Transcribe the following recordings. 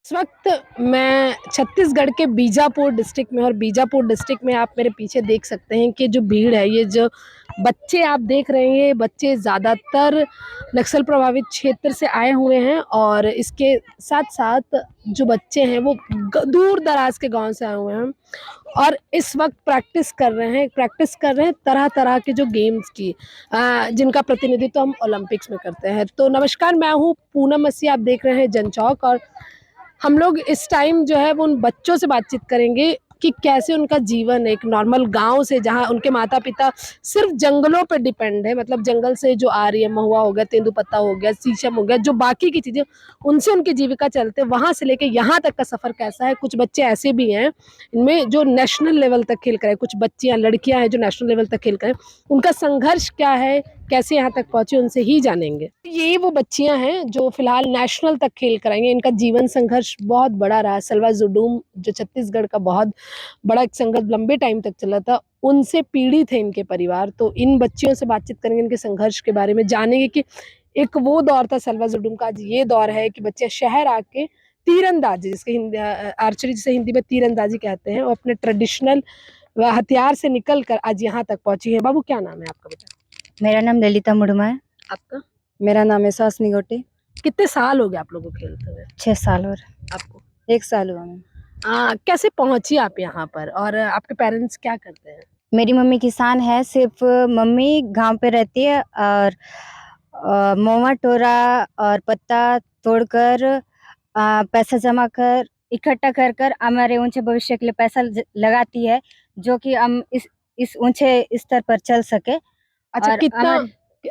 इस वक्त मैं छत्तीसगढ़ के बीजापुर डिस्ट्रिक्ट में और बीजापुर डिस्ट्रिक्ट में आप मेरे पीछे देख सकते हैं कि जो भीड़ है, ये जो बच्चे आप देख रहे हैं, ये बच्चे ज़्यादातर नक्सल प्रभावित क्षेत्र से आए हुए हैं और इसके साथ साथ जो बच्चे हैं वो दूर दराज के गांव से आए हुए हैं और इस वक्त प्रैक्टिस कर रहे हैं तरह तरह के जो गेम्स की, जिनका प्रतिनिधित्व हम ओलंपिक्स में करते हैं। तो नमस्कार, मैं हूँ पूनम मसीह, आप देख रहे हैं जनचौक और हम लोग इस टाइम जो है वो उन बच्चों से बातचीत करेंगे कि कैसे उनका जीवन एक नॉर्मल गांव से, जहां उनके माता पिता सिर्फ जंगलों पर डिपेंड है, मतलब जंगल से जो आ रही है, महुआ हो गया, तेंदुपत्ता हो गया, शीशम हो गया, जो बाकी की चीज़ें उनसे उनकी जीविका चलते, वहां से लेके यहाँ तक का सफ़र कैसा है। कुछ बच्चे ऐसे भी हैं इनमें जो नेशनल लेवल तक खेल कर, कुछ बच्चियाँ लड़कियाँ हैं जो नेशनल लेवल तक खेल कर, उनका संघर्ष क्या है, कैसे यहाँ तक पहुँचे, उनसे ही जानेंगे। ये वो बच्चियां हैं जो फिलहाल नेशनल तक खेल कराएंगे। इनका जीवन संघर्ष बहुत बड़ा रहा। सलवा जुडूम जो छत्तीसगढ़ का बहुत बड़ा एक संघर्ष लंबे टाइम तक चला था, उनसे पीड़ित है इनके परिवार। तो इन बच्चियों से बातचीत करेंगे, इनके संघर्ष के बारे में जानेंगे कि एक वो दौर था सलवा जुडूम का, आज ये दौर है कि बच्चे शहर आके तीरंदाजी, जिसके आर्चरी जिसे हिंदी में तीरंदाजी कहते हैं, और अपने ट्रेडिशनल हथियार से निकल कर आज यहाँ तक पहुंची है। बाबू, क्या नाम है आपका बेटा? मेरा नाम ललिता मुर्मू है। आपका? मेरा नाम है सासनी गोटे। कितने साल हो गए आप लोगों को खेलते हुए? 6 साल और आपको? 1 साल हुआ मैम। कैसे पहुंची आप यहाँ पर और आपके पेरेंट्स क्या करते हैं? मेरी मम्मी किसान है, सिर्फ मम्मी गांव पे रहती है और महुआ टोरा और पत्ता तोड़कर पैसा जमा कर इकट्ठा कर कर हमारे ऊंचे भविष्य के लिए पैसा लगाती है, जो कि हम इस ऊंचे स्तर पर चल सके। अच्छा, और कितना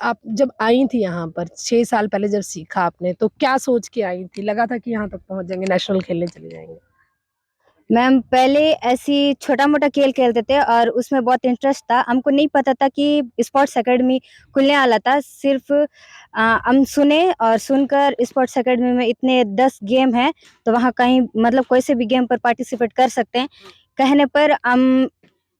आप जब आई थी यहाँ पर 6 साल पहले, जब सीखा आपने, तो क्या सोच के आई थी? लगा था कि यहाँ तक पहुँच जाएँगे, नेशनल खेलने चले जाएँगे? मैम पहले ऐसी छोटा-मोटा खेल खेलते थे और उसमें बहुत इंटरेस्ट था। हमको नहीं पता था कि स्पोर्ट्स अकेडमी खुलने वाला था। सिर्फ़ हम सुने और सुनकर स्पोर्ट्स अकेडमी में इतने 10 गेम हैं, तो वहाँ कहीं मतलब कोई से भी गेम पर पार्टिसिपेट कर सकते हैं। कहने पर हम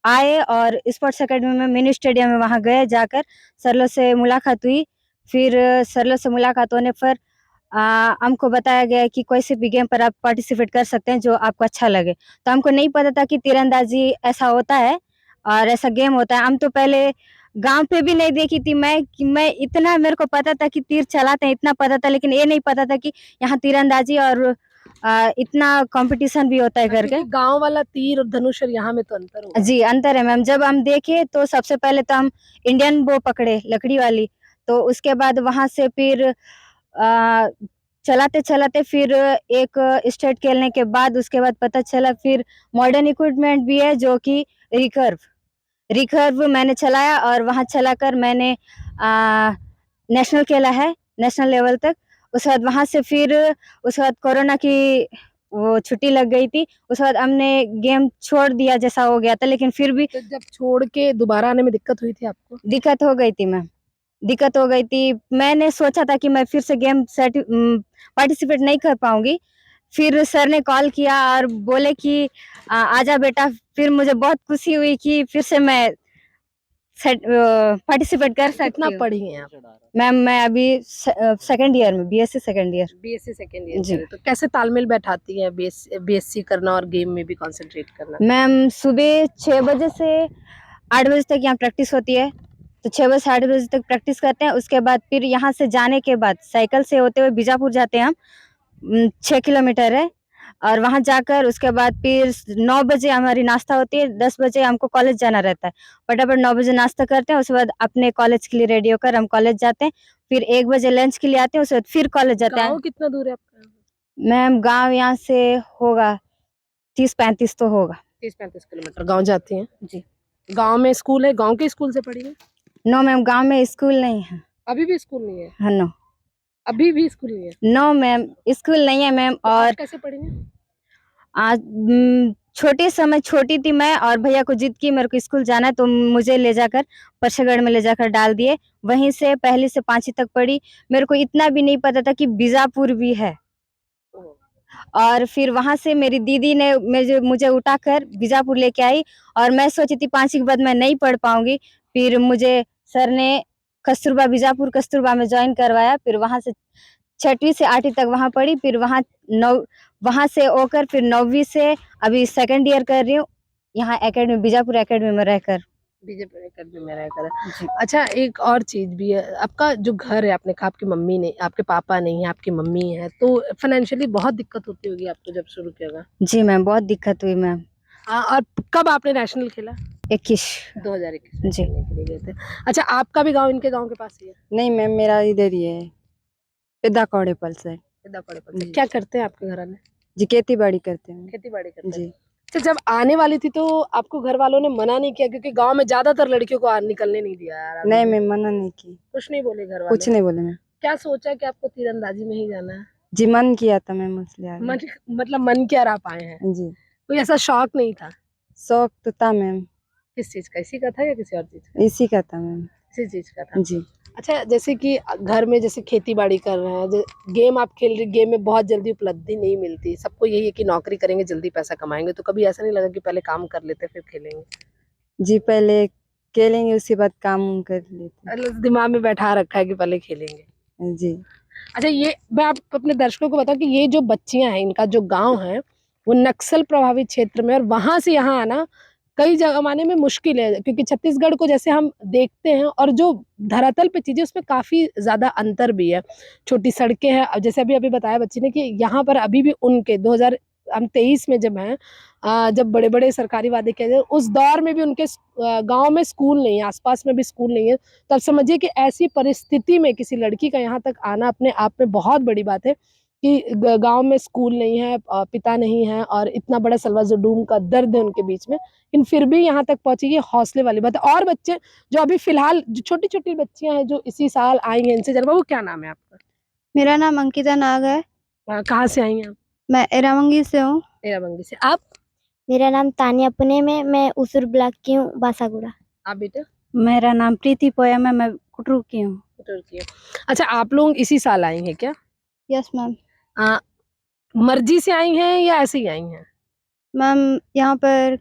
आए और स्पोर्ट्स अकेडमी में मिनी स्टेडियम में वहाँ गए, जाकर सरलों से मुलाकात हुई। फिर सरलों से मुलाकात होने पर हमको बताया गया कि कोई से भी गेम पर आप पार्टिसिपेट कर सकते हैं जो आपको अच्छा लगे। तो हमको नहीं पता था कि तीरंदाजी ऐसा होता है और ऐसा गेम होता है। हम तो पहले गाँव पे भी नहीं देखी थी मैं, कि मैं इतना मेरे को पता था कि तीर चलाते हैं, इतना पता था, लेकिन ये नहीं पता था कि यहाँ तीरंदाजी और इतना कॉम्पिटिशन भी होता है करके। गाँव वाला तीर और धनुष और यहाँ में तो अंतर होगा। जी, अंतर है मैम। जब हम देखे तो सबसे पहले तो हम इंडियन बो पकड़े, लकड़ी वाली। तो उसके बाद वहाँ से फिर चलाते-चलाते फिर एक स्टेट खेलने के बाद उसके बाद पता चला फिर मॉडर्न इक्विपमेंट भी है, जो कि रिकर्व। रिकर्व मैंने चलाया और वहाँ चलाकर मैंने नेशनल खेला है, नेशनल लेवल तक। उसके बाद वहाँ से फिर उसके बाद कोरोना की वो छुट्टी लग गई थी। उसके बाद हमने गेम छोड़ दिया जैसा हो गया था, लेकिन फिर भी तो जब छोड़ के दोबारा आने में दिक्कत हुई थी आपको? दिक्कत हो गई थी मैम। दिक्कत हो गई थी। मैंने सोचा था कि मैं फिर से गेम पार्टिसिपेट नहीं कर पाऊँगी। फिर सर ने कॉल किया और बोले कि आजा बेटा। फिर मुझे बहुत खुशी हुई कि फिर से मैं पार्टिसिपेट कर सकती कितना हूँ। पढ़ी हैं आप? मैम मैं अभी सेकंड ईयर में, BSc second year. BSc second year जी। कर रहे, तो कैसे तालमेल बैठाती हैं बीएससी करना और गेम में भी कंसंट्रेट करना? मैम सुबह 6 बजे से 8 बजे तक यहाँ प्रैक्टिस होती है। तो 6 बजे से 8 बजे तक प्रैक्टिस करते हैं। उसके बाद फिर यहाँ से जाने के बाद साइकिल से होते हुए बीजापुर जाते हैं हम। 6 किलोमीटर है और वहाँ जाकर उसके बाद फिर 9 बजे हमारी नाश्ता होती है। 10 बजे हमको कॉलेज जाना रहता है। फटाफट 9 बजे नाश्ता करते हैं, उसके बाद अपने कॉलेज के लिए रेडी होकर हम कॉलेज जाते हैं। फिर 1 बजे लंच के लिए आते हैं, उसके बाद फिर कॉलेज जाते हैं। गाँव कितना दूर है आपका? मैम गाँव यहाँ से होगा 30-35 तो होगा। 30-35 किलोमीटर गाँव जाती हैं। जी। गाँव में स्कूल है? गाँव के स्कूल से पढ़ी हैं? नो मैम, गाँव में स्कूल नहीं है। अभी भी स्कूल नहीं है? हाँ, नो। अभी भी स्कूल नहीं है? नो मैम, स्कूल नहीं है मैम। तो आप और कैसे पढ़ी हैं? आज छोटे समय छोटी थी मैं और भैया को जिद की मेरे को स्कूल जाना है, तो मुझे ले जाकर परसगढ़ में ले जाकर डाल दिए। वहीं से पहली से 5वीं तक पढ़ी। मेरे को इतना भी नहीं पता था कि बीजापुर भी है। और फिर वहाँ से मेरी दीदी ने मुझे उठाकर बीजापुर लेके आई और मैं सोची थी 5वीं के बाद मैं नहीं पढ़ पाऊँगी। फिर मुझे सर ने कस्तूरबा बीजापुर कस्तूरबा में जॉइन करवाया। फिर वहाँ से 6वीं से 8वीं तक वहाँ पढ़ी। फिर वहाँ वहाँ से होकर फिर 9वीं से अभी सेकंड ईयर कर रही हूँ यहाँ एकेडमी बीजापुर एकेडमी में रहकर। बीजेपी अकेडमी में रहकर। जी अच्छा, एक और चीज़ भी है, आपका जो घर है, आपने कहा आपकी मम्मी नहीं, आपके पापा नहीं है, आपकी मम्मी है, तो फाइनेंशियली बहुत दिक्कत होती होगी आपको जब शुरू किया था? जी मैम, बहुत दिक्कत हुई मैम। और कब आपने नेशनल खेला? 21। 2021 में जी। खेलने के लिए गए थे। अच्छा, आपका भी गाँव इनके गाँव के पास ही है? नहीं मैम, मेरा इधर ही है, पिदा कौड़े पल से। से। क्या करते हैं आपके घर वाले? जी खेती बाड़ी करते हैं। खेती बाड़ी करते हैं। जी अच्छा, जब आने वाली थी तो आपको घर वालों ने मना नहीं किया, क्योंकि गांव में ज्यादातर लड़कियों को निकलने नहीं दिया यार अभी नहीं भी? मैम, मना नहीं की, कुछ नहीं बोले घर कुछ वाले? नहीं बोले मैम। क्या सोचा कि आपको तीरंदाजी में ही जाना है? जी मन किया था मैम, इसलिए आ मन, गई। मतलब मन क्या रहा पाए हैं? जी कोई ऐसा शौक नहीं था? शौक तो था मैम, किस चीज का? इसी का था या किसी और चीज का? इसी का था मैम। किसी चीज का था। जी अच्छा, जैसे कि घर में जैसे खेती बाड़ी कर रहे हैं, गेम आप खेल रहे, गेम में बहुत जल्दी उपलब्धि नहीं मिलती, सबको यही है कि नौकरी करेंगे जल्दी पैसा कमाएंगे, तो कभी ऐसा नहीं लगा कि पहले काम कर लेते फिर खेलेंगे? जी पहले खेलेंगे उसके बाद काम कर लेते। मतलब दिमाग में बैठा रखा है कि पहले खेलेंगे। जी अच्छा, ये मैं आप अपने दर्शकों को बताऊं कि ये जो बच्चियां हैं, इनका जो गांव है वो नक्सल प्रभावित क्षेत्र में, और वहां से यहाँ आना कई जमाने में मुश्किल है, क्योंकि छत्तीसगढ़ को जैसे हम देखते हैं और जो धरातल पे चीजें, उसमें काफी ज्यादा अंतर भी है। छोटी सड़कें हैं, अब जैसे अभी अभी बताया बच्ची ने कि यहाँ पर अभी भी उनके 2023 में जब हैं, जब बड़े बड़े सरकारी वादे किए गए, उस दौर में भी उनके गांव में स्कूल नहीं है, आसपास में भी स्कूल नहीं है। तब समझिए कि ऐसी परिस्थिति में किसी लड़की का यहाँ तक आना अपने आप में बहुत बड़ी बात है, कि गांव में स्कूल नहीं है, पिता नहीं है, और इतना बड़ा सलवा जुडूम का दर्द है उनके बीच में, लेकिन फिर भी यहाँ तक पहुंची, ये हौसले वाली बात है। और बच्चे जो अभी फिलहाल जो छोटी छोटी बच्चियां हैं जो इसी साल आई हैं, इनसे जरा, वो क्या नाम है आपका? मेरा नाम अंकिता नाग है। कहाँ से आई हैं आप? मैं एरामंगी से हूँ। एराबंगी से। आप? मेरा नाम तानिया पुणे में, मैं उसूर ब्लॉक की हूँ, बासागुड़ा। आप बेटा? मेरा नाम प्रीति पोयम है, मैं कुटरू की हूँ। तुर्की है। अच्छा, आप लोग इसी साल आई हैं क्या? Yes ma'am. मर्जी से आई हैं या ऐसे ही आई हैं? मैम यहाँ पर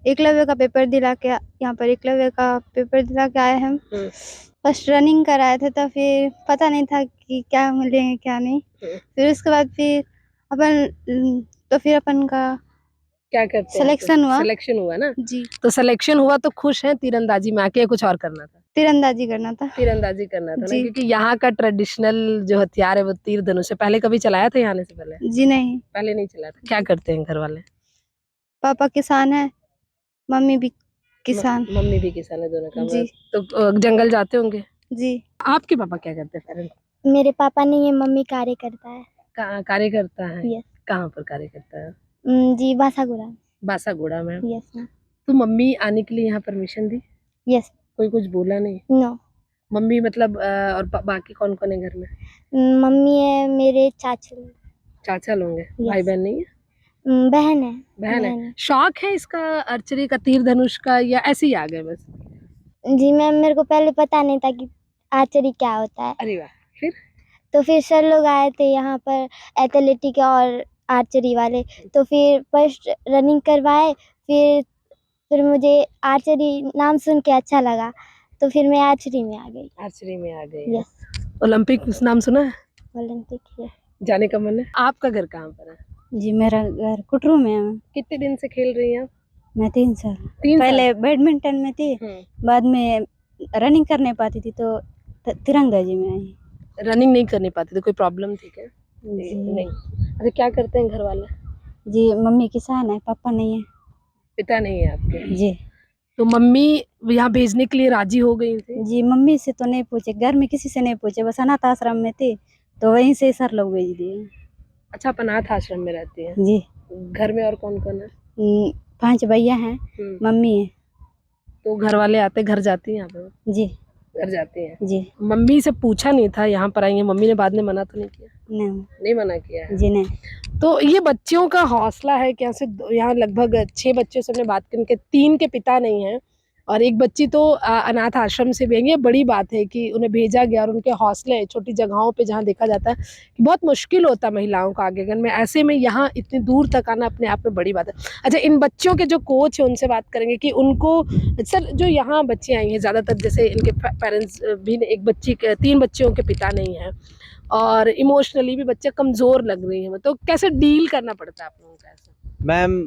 एकलव्य का पेपर दिला के आए हम। फर्स्ट रनिंग कराए थे, तो फिर पता नहीं था कि क्या मिलेंगे क्या नहीं। फिर उसके बाद फिर अपन का क्या करते हैं? सिलेक्शन हुआ ना जी। तो सिलेक्शन हुआ तो खुश हैं तीरंदाजी में आके, या कुछ और करना था? तीरंदाजी करना था। तीरंदाजी करना था ना, जी। क्योंकि यहाँ का ट्रेडिशनल जो हथियार है वो तीर धनुष है। पहले कभी चलाया था यहाँ आने से पहले? जी नहीं। पहले नहीं चलाया था। क्या करते हैं घर वाले? पापा किसान है, मम्मी भी किसान। मम्मी भी किसान है, दोनों काम। जी। तो जंगल जाते होंगे? जी। आपके पापा क्या करते हैं पेरेंट्स? मेरे पापा नहीं है, मम्मी कार्य करता है। कार्य करता है? यस। कहाँ पर कार्य करता है? जी, बासागुड़ा। बासागुड़ा में। Yes ma'am. तो मम्मी आने के लिए यहाँ परमिशन दी? यस। कोई कुछ बोला नहीं? नो। मम्मी मतलब और बाकी कौन कौन है घर में? मम्मी है, मेरे चाचा लोग हैं। भाई बहन नहीं है? बहन है। बहन है। शौक है इसका, आर्चरी का, तीर धनुष का, या ऐसे ही आ गए बस? जी मैम, मेरे को पहले पता नहीं था कि आर्चरी क्या होता है। अरे वाह। फिर? तो फिर सर लोग आए थे यहाँ पर, एथलेटिक और आर्चरी वाले, तो फिर फर्स्ट रनिंग करवाए। फिर मुझे आर्चरी नाम सुन के अच्छा लगा, तो फिर मैं आर्चरी में आ गई। आर्चरी में आ गए। यस। ओलंपिक नाम सुना है? ओलंपिक है। जाने का मन है? आपका घर कहाँ पर है? जी मेरा घर कुटरू में है। कितने दिन से खेल रही हैं आप? मैं 3 साल। 3 पहले बैडमिंटन में थी, बाद में रनिंग करने पाती थी तो तिरंदाजी में आई। रनिंग नहीं करने पाती, तो कोई प्रॉब्लम थी क्या? जी नहीं। अच्छा, क्या करते हैं घर वाले? जी, मम्मी किसान है, पापा नहीं है। पिता नहीं है आपके? जी। तो मम्मी यहाँ भेजने के लिए राजी हो गई थी? जी, मम्मी से तो नहीं पूछे, घर में किसी से नहीं पूछे, बस अनाथ आश्रम में थी तो वहीं से सर लोग भेज दिए। अच्छा, आप अनाथ आश्रम में रहती हैं? जी। घर में और कौन कौन है? 5 भैया हैं, मम्मी है। तो घर वाले आते, घर जाती हैं आप? जी। घर जाती हैं। जी। मम्मी से पूछा नहीं था यहाँ पर आई हैं? मम्मी ने बाद में मना तो नहीं किया? नहीं मना किया है? जी नहीं। तो ये बच्चियों का हौसला है कि यहाँ लगभग 6 बच्चों से हमने बात की, उनके 3 के पिता नहीं हैं, और एक बच्ची तो अनाथ आश्रम से भी आई है। ये बड़ी बात है कि उन्हें भेजा गया, और उनके हौसले छोटी जगहों पे जहाँ देखा जाता है कि बहुत मुश्किल होता है महिलाओं का आगे में, ऐसे में यहाँ इतनी दूर तक आना अपने आप में बड़ी बात है। अच्छा, इन बच्चों के जो कोच है उनसे बात करेंगे कि उनको, सर जो यहाँ बच्चियाँ आई हैं ज़्यादातर, जैसे इनके पेरेंट्स भी, एक बच्ची के 3 बच्चियों के पिता नहीं हैं, और इमोशनली भी बच्चे कमज़ोर लग रही हैं, तो कैसे डील करना पड़ता है आप लोगों को ऐसे? मैम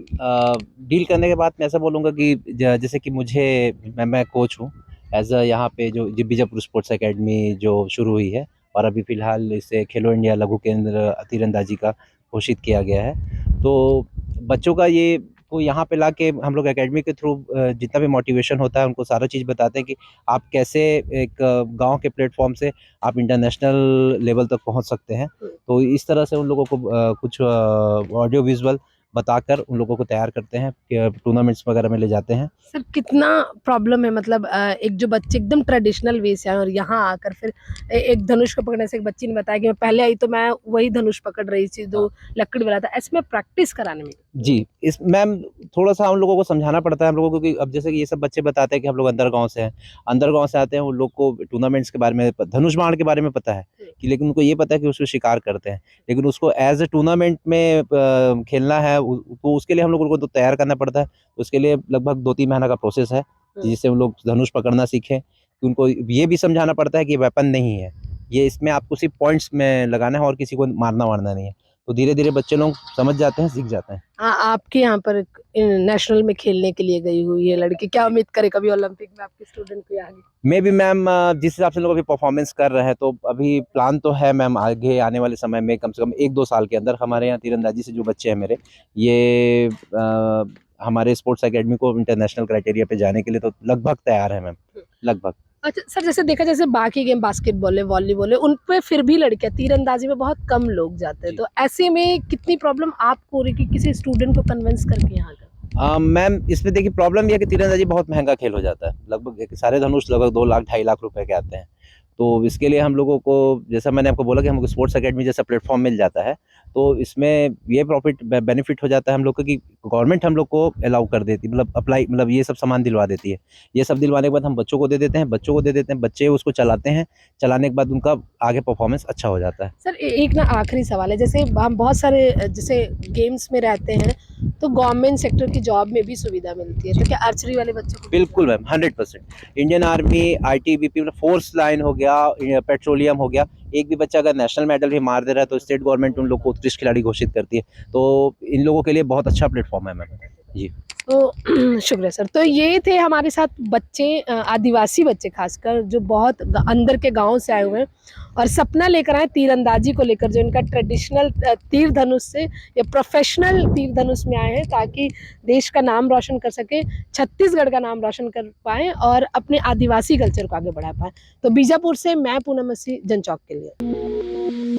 डील करने के बाद मैं ऐसा बोलूँगा कि जैसे कि मैं कोच हूँ एज अ यहाँ पे जो बीजापुर स्पोर्ट्स एकेडमी जो शुरू हुई है और अभी फ़िलहाल इसे खेलो इंडिया लघु केंद्र तीरंदाजी का घोषित किया गया है। तो बच्चों का ये को यहाँ पे ला के हम लोग एकेडमी के थ्रू जितना भी मोटिवेशन होता है उनको सारा चीज़ बताते हैं कि आप कैसे एक गांव के प्लेटफॉर्म से आप इंटरनेशनल लेवल तक पहुंच सकते हैं। तो इस तरह से उन लोगों को कुछ ऑडियो विजुअल बताकर उन लोगों को तैयार करते हैं कि टूर्नामेंट्स वगैरह में ले जाते हैं। सर कितना प्रॉब्लम है, मतलब एक जो बच्चे एकदम ट्रेडिशनल वे से आए और यहाँ आकर फिर एक धनुष को पकड़ने से, एक बच्ची ने बताया कि मैं पहले आई तो मैं वही धनुष पकड़ रही थी जो लकड़ी वाला था, ऐसे में प्रैक्टिस कराने में जी, इस मैम थोड़ा-सा हम लोगों को समझाना पड़ता है हम लोगों को कि अब जैसे कि ये सब बच्चे बताते हैं कि हम लोग अंदर गाँव से हैं। अंदर गाँव से आते हैं, उन लोग को टूर्नामेंट्स के बारे में धनुष बाण के बारे में पता है कि, लेकिन उनको ये पता है कि उसमें शिकार करते हैं। लेकिन उसको एज़ अ टूर्नामेंट में खेलना है तो उसके लिए हम लोगों को तो तैयार करना पड़ता है। तो उसके लिए लगभग 2-3 महीने का प्रोसेस है, जिससे उन लोग धनुष पकड़ना सीखें। कि उनको ये भी समझाना पड़ता है कि ये वेपन नहीं है। ये इसमें आपको सिर्फ़ पॉइंट्स में लगाना है और किसी को मारना-वारना नहीं है। तो धीरे-धीरे बच्चे लोग समझ जाते हैं, सीख जाते हैं। आपके यहाँ पर नेशनल में खेलने के लिए गई हुई है लड़की, क्या उम्मीद करे कभी ओलंपिक में आपके स्टूडेंट को आगे? मे बी मैम जिस हिसाब से लोग अभी परफॉर्मेंस कर रहे हैं तो अभी प्लान तो है मैम आगे आने वाले समय में कम से कम 1-2 साल के अंदर हमारे यहाँ तीरंदाजी से जो बच्चे हैं मेरे, ये हमारे स्पोर्ट्स एकेडमी को इंटरनेशनल क्राइटेरिया पे जाने के लिए तो लगभग तैयार है मैम, लगभग। अच्छा सर, जैसे देखा जैसे बाकी गेम बास्केटबॉल है, वॉलीबॉल है, उन पे फिर भी लड़कियां, तीरंदाजी में बहुत कम लोग जाते हैं, जी। तो ऐसे में कितनी प्रॉब्लम आपको हो रही कि किसी स्टूडेंट को कन्विंस करके यहाँ का? मैम इसमें देखिए प्रॉब्लम ये है कि तीरंदाजी बहुत महँगा खेल हो जाता है। लगभग सारे धनुष लगभग 2 लाख, 2.5 लाख रुपए के आते हैं। तो इसके लिए हम लोगों को, जैसा मैंने आपको बोला कि हमको स्पोर्ट्स एकेडमी जैसा प्लेटफ़ॉर्म मिल जाता है, तो इसमें ये बेनिफिट हो जाता है हम लोग को कि गवर्नमेंट हम लोग को अलाउ कर देती है, मतलब ये सब सामान दिलवा देती है। ये सब दिलवाने के बाद हम बच्चों को दे देते हैं, बच्चे उसको चलाते हैं, चलाने के बाद उनका आगे परफ़ॉर्मेंस अच्छा हो जाता है। सर एक ना आखिरी सवाल है, जैसे हम बहुत सारे जैसे गेम्स में रहते हैं तो गवर्नमेंट सेक्टर की जॉब में भी सुविधा मिलती है, तो क्या आर्चरी वाले बच्चों को? बिल्कुल मैम, 100%। इंडियन आर्मी, आईटीबीपी मतलब फ़ोर्स लाइन हो गया, पेट्रोलियम हो गया, एक भी बच्चा अगर नेशनल मेडल भी मार दे रहा है तो स्टेट गवर्नमेंट उन लोग को उत्कृष्ट खिलाड़ी घोषित करती है। तो इन लोगों के लिए बहुत अच्छा प्लेटफ़ॉर्म है मैम। जी। तो शुक्रिया सर। तो ये थे हमारे साथ बच्चे, आदिवासी बच्चे खासकर, जो बहुत अंदर के गांव से आए हुए हैं और सपना लेकर आए तीरंदाजी को लेकर, जो इनका ट्रेडिशनल तीर धनुष से या प्रोफेशनल तीर धनुष में आए हैं ताकि देश का नाम रोशन कर सके, छत्तीसगढ़ का नाम रोशन कर पाएँ और अपने आदिवासी कल्चर को आगे बढ़ा पाएँ। तो बीजापुर से मैं पूनम मसीह, जनचौक के लिए।